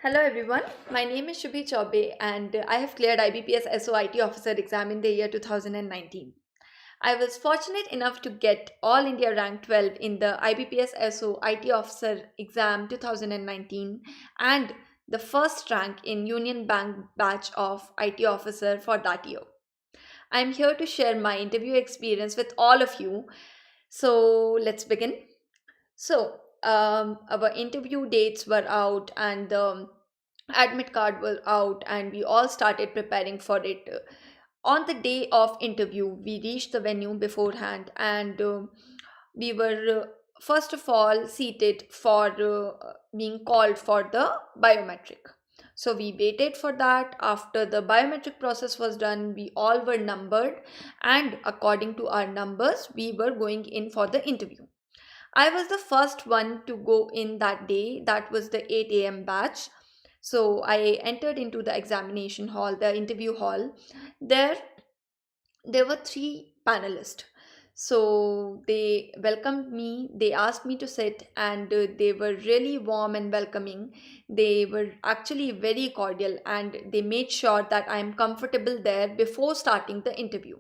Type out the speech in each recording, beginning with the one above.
Hello everyone, my name is Shubhi Chaube and I have cleared IBPS SO IT officer exam in the year 2019. I was fortunate enough to get All India rank 12 in the IBPS SO IT officer exam 2019 and the first rank in Union Bank batch of IT officer for that year. I am here to share my interview experience with all of you. So let's begin. Our interview dates were out and the admit card was out, and we all started preparing for it. On the day of interview, we reached the venue beforehand, and we were first of all seated for being called for the biometric. So we waited for that. After the biometric process was done, we all were numbered, and according to our numbers, we were going in for the interview. I was the first one to go in that day. That was the 8 a.m. batch. So I entered into the examination hall, the interview hall. There, there were three panelists. So they welcomed me. They asked me to sit, and they were really warm and welcoming. They were actually very cordial, and they made sure that I am comfortable there before starting the interview.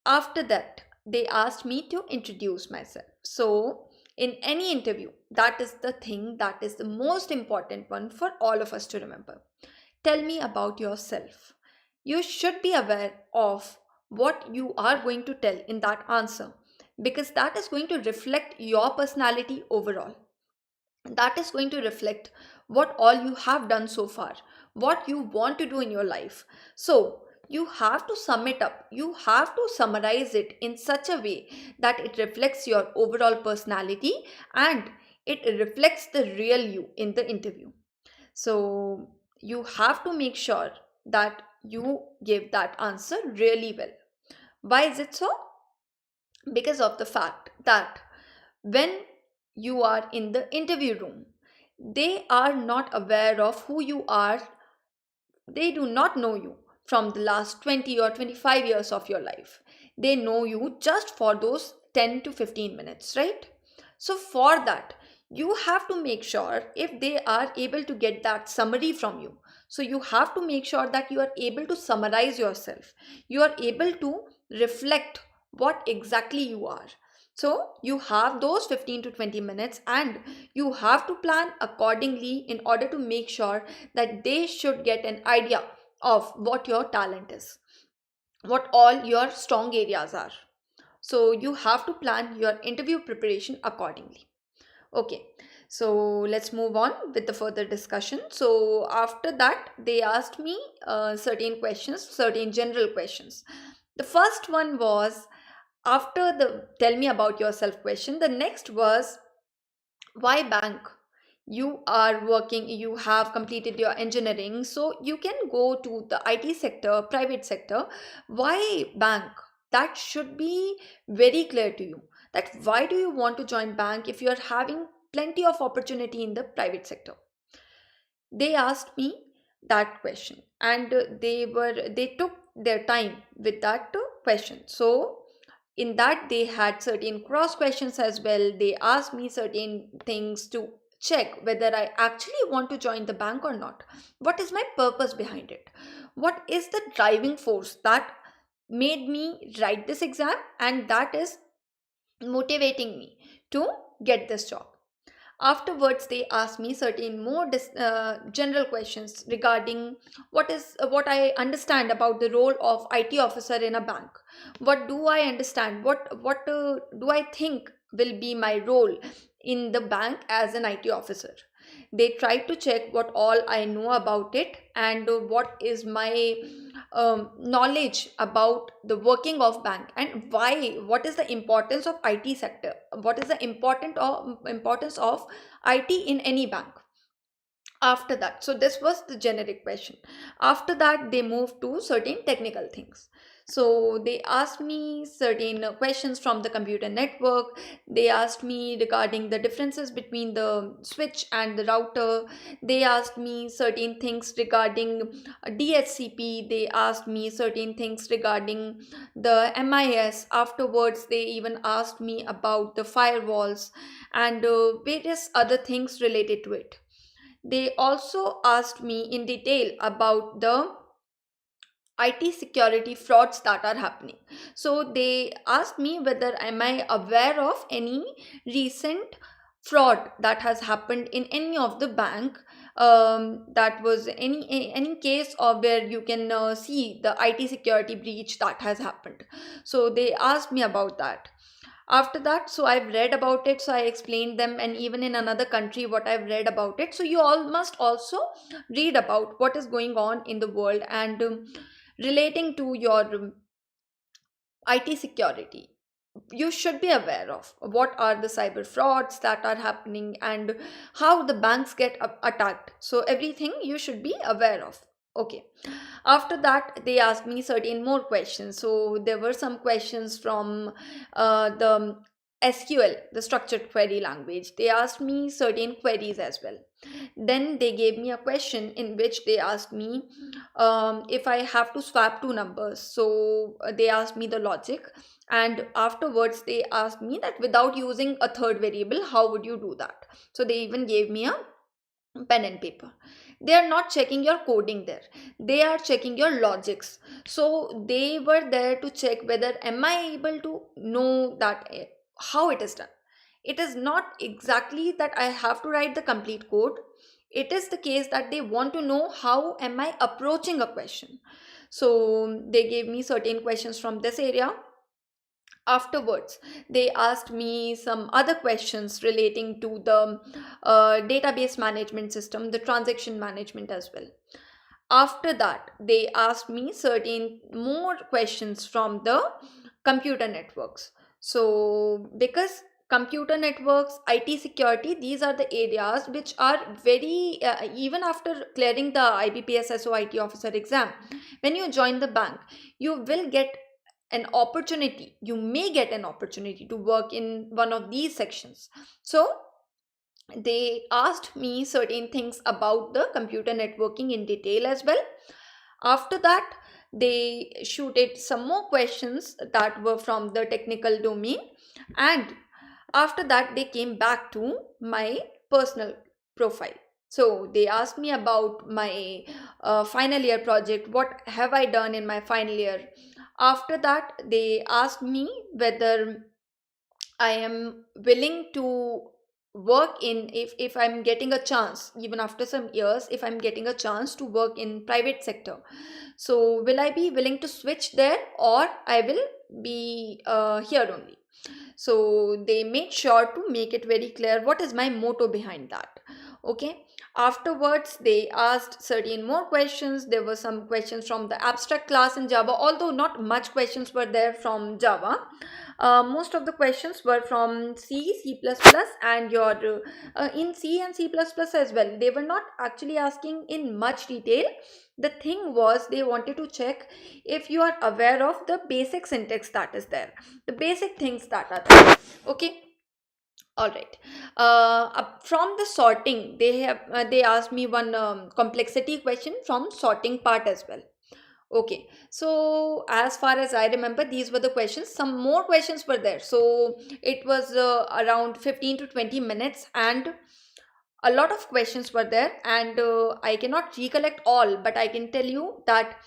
After that, they asked me to introduce myself. So, in any interview, that is the thing that is the most important one for all of us to remember. Tell me about yourself. You should be aware of what you are going to tell in that answer because that is going to reflect your personality overall. That is going to reflect what all you have done so far, what you want to do in your life. So you have to sum it up, you have to summarize it in such a way that it reflects your overall personality and it reflects the real you in the interview. So you have to make sure that you give that answer really well. Why is it so? Because of the fact that when you are in the interview room, they are not aware of who you are. They do not know you from the last 20 or 25 years of your life. They know you just for those 10 to 15 minutes, right? So, for that, you have to make sure if they are able to get that summary from you. So, you have to make sure that you are able to summarize yourself. You are able to reflect what exactly you are. So, you have those 15 to 20 minutes and you have to plan accordingly in order to make sure that they should get an idea of what your talent is, what all your strong areas are. So you have to plan your interview preparation accordingly. Okay, so let's move on with the further discussion. So after that, they asked me certain questions, certain general questions. The first one was after the tell me about yourself question. The next was why bank? You are working, you have completed your engineering, so you can go to the IT sector, private sector. Why bank? That should be very clear to you. That why do you want to join bank if you are having plenty of opportunity in the private sector? They asked me that question, and they took their time with that question. So in that they had certain cross questions as well. They asked me certain things to check whether I actually want to join the bank or not. What is my purpose behind it? What is the driving force that made me write this exam and that is motivating me to get this job? Afterwards, they asked me certain more general questions regarding what I understand about the role of IT officer in a bank. What do I understand? What do I think will be my role in the bank as an IT officer? They tried to check what all I know about it and what is my knowledge about the working of bank and why. What is the importance of IT sector? What is the importance of IT in any bank? After that, so this was the generic question. After that, they moved to certain technical things. So they asked me certain questions from the computer network. They asked me regarding the differences between the switch and the router. They asked me certain things regarding DHCP. They asked me certain things regarding the MIS. Afterwards, they even asked me about the firewalls and various other things related to it. They also asked me in detail about the IT security frauds that are happening. So they asked me whether am I aware of any recent fraud that has happened in any of the bank, that was any case of where you can see the IT security breach that has happened. So they asked me about that. After that, so I've read about it, so I explained them, and even in another country what I've read about it. So you all must also read about what is going on in the world, and relating to your IT security, you should be aware of what are the cyber frauds that are happening and how the banks get attacked. So everything you should be aware of. Okay. After that, they asked me certain more questions. So there were some questions from the SQL, the structured query language. They asked me certain queries as well. Then they gave me a question in which they asked me if I have to swap two numbers. So they asked me the logic, and afterwards they asked me that without using a third variable, how would you do that? So they even gave me a pen and paper. They are not checking your coding there, they are checking your logics. So they were there to check whether am I able to know that how it is done. It is not exactly that I have to write the complete code. It is the case that they want to know how am I approaching a question. So they gave me certain questions from this area. Afterwards, they asked me some other questions relating to the database management system, the transaction management as well. After that, they asked me certain more questions from the computer networks. So because computer networks, IT security, these are the areas which are very even after clearing the IBPS SO IT officer exam, when you join the bank, you will get an opportunity, you may get an opportunity to work in one of these sections. So they asked me certain things about the computer networking in detail as well. After that, they shooted some more questions that were from the technical domain, and after that they came back to my personal profile. So they asked me about my final year project, what have I done in my final year. After that, they asked me whether I am willing to work in, if I'm getting a chance, even after some years, if I'm getting a chance to work in private sector. So will I be willing to switch there, or I will be here only. So they made sure to make it very clear what is my motto behind that. Okay. Afterwards, they asked certain more questions. There were some questions from the abstract class in Java, although not much questions were there from Java. Most of the questions were from C, C++, and your in C and C++ as well. They were not actually asking in much detail. The thing was, they wanted to check if you are aware of the basic syntax that is there, the basic things that are there. Okay. All right. From the sorting, they asked me one complexity question from sorting part as well. Okay, so as far as I remember, these were the questions. Some more questions were there. So it was around 15 to 20 minutes, and a lot of questions were there. And I cannot recollect all, but I can tell you that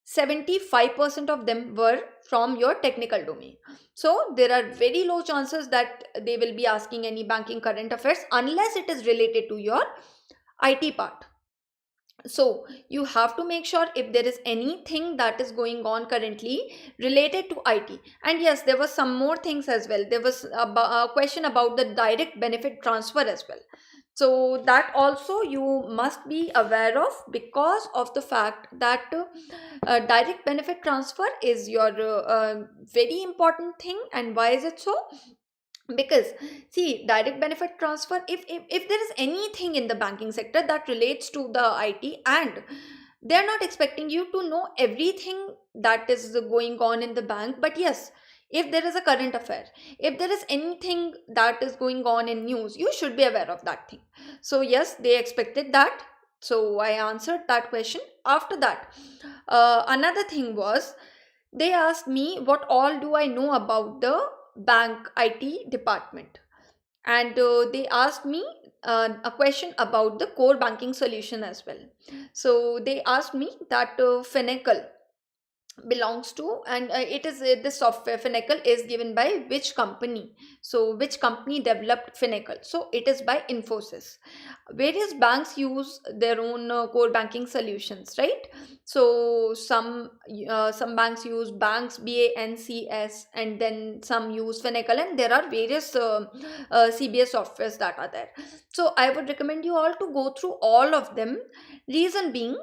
75% of them were from your technical domain. So there are very low chances that they will be asking any banking current affairs unless it is related to your IT part. So you have to make sure if there is anything that is going on currently related to IT. And yes, there was some more things as well. There was a question about the direct benefit transfer as well. So that also you must be aware of, because of the fact that direct benefit transfer is your very important thing. And why is it so? Because see, direct benefit transfer, if there is anything in the banking sector that relates to the IT, and they're not expecting you to know everything that is going on in the bank, but yes, if there is a current affair, if there is anything that is going on in news, you should be aware of that thing. So yes, they expected that. So I answered that question. After that, another thing was, they asked me what all do I know about the bank IT department. and they asked me a question about the core banking solution as well. So they asked me that Finacle belongs to, and it is the software Finacle is given by which company. So which company developed Finacle? So it is by Infosys. Various banks use their own core banking solutions, right? So some banks use banks BANCS, and then some use Finacle, and there are various CBS softwares that are there. So I would recommend you all to go through all of them. Reason being,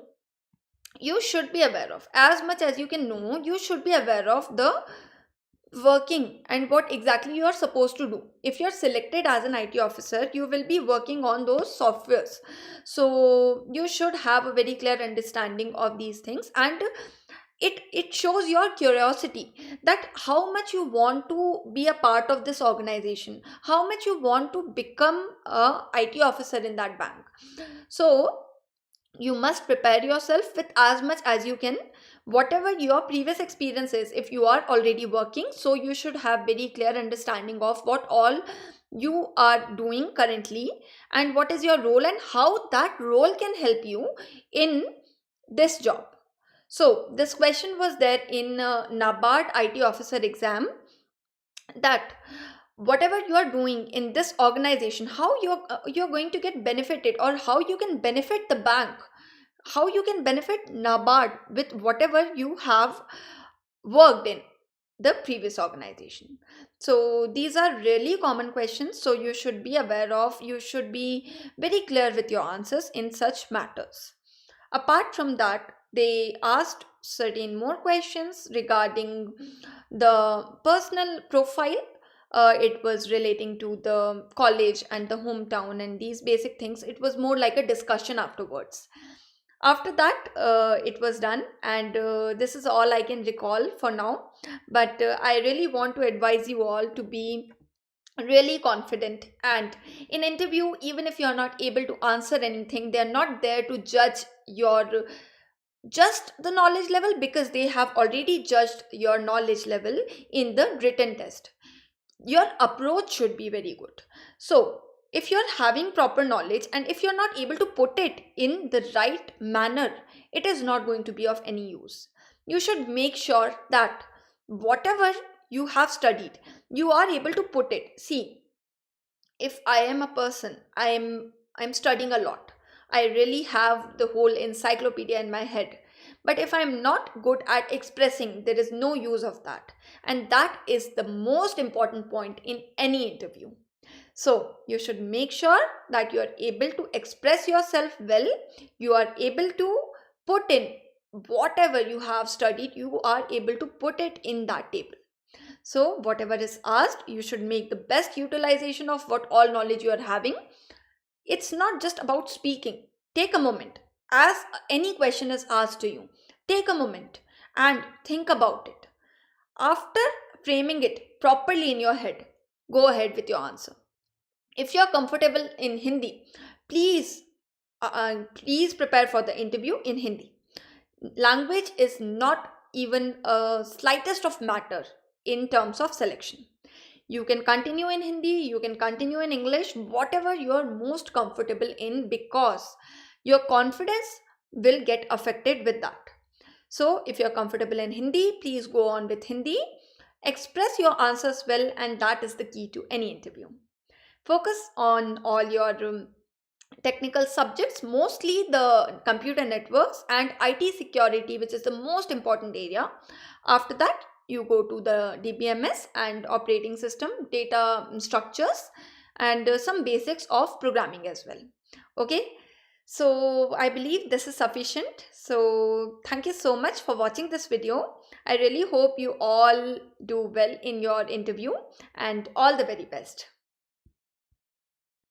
you should be aware of, as much as you can know, you should be aware of the working and what exactly you are supposed to do. If you're selected as an IT officer, you will be working on those softwares, so you should have a very clear understanding of these things, and it shows your curiosity, that how much you want to be a part of this organization, how much you want to become a IT officer in that bank. So you must prepare yourself with as much as you can, whatever your previous experience is. If you are already working, so you should have very clear understanding of what all you are doing currently, and what is your role, and how that role can help you in this job. So this question was there in NABARD IT officer exam, that whatever you are doing in this organization, how you're going to get benefited, or how you can benefit the bank, how you can benefit NABARD with whatever you have worked in the previous organization. So these are really common questions, so you should be aware of, you should be very clear with your answers in such matters. Apart from that, they asked certain more questions regarding the personal profile. It was relating to the college and the hometown and these basic things. It was more like a discussion afterwards. After that, it was done, and this is all I can recall for now. But I really want to advise you all to be really confident, and in interview, even if you are not able to answer anything, they are not there to judge your just the knowledge level, because they have already judged your knowledge level in the written test. Your approach should be very good. So if you're having proper knowledge, and if you're not able to put it in the right manner, it is not going to be of any use. You should make sure that whatever you have studied, you are able to put it. See, if I am a person, I'm studying a lot, I really have the whole encyclopedia in my head, but if I'm not good at expressing, there is no use of that. And that is the most important point in any interview. So you should make sure that you are able to express yourself well, you are able to put in whatever you have studied, you are able to put it in that table. So, whatever is asked, you should make the best utilization of what all knowledge you are having. It's not just about speaking. Take a moment. As any question is asked to you, take a moment and think about it. After framing it properly in your head, go ahead with your answer. If you're comfortable in Hindi, please, please prepare for the interview in Hindi. Language is not even a slightest of matter in terms of selection. You can continue in Hindi, you can continue in English, whatever you are most comfortable in, because your confidence will get affected with that. So if you're comfortable in Hindi, please go on with Hindi. Express your answers well, and that is the key to any interview. Focus on all your technical subjects, mostly the computer networks and IT security, which is the most important area. After that, you go to the DBMS and operating system, data structures, and some basics of programming as well. Okay, so I believe this is sufficient. So thank you so much for watching this video. I really hope you all do well in your interview, and all the very best.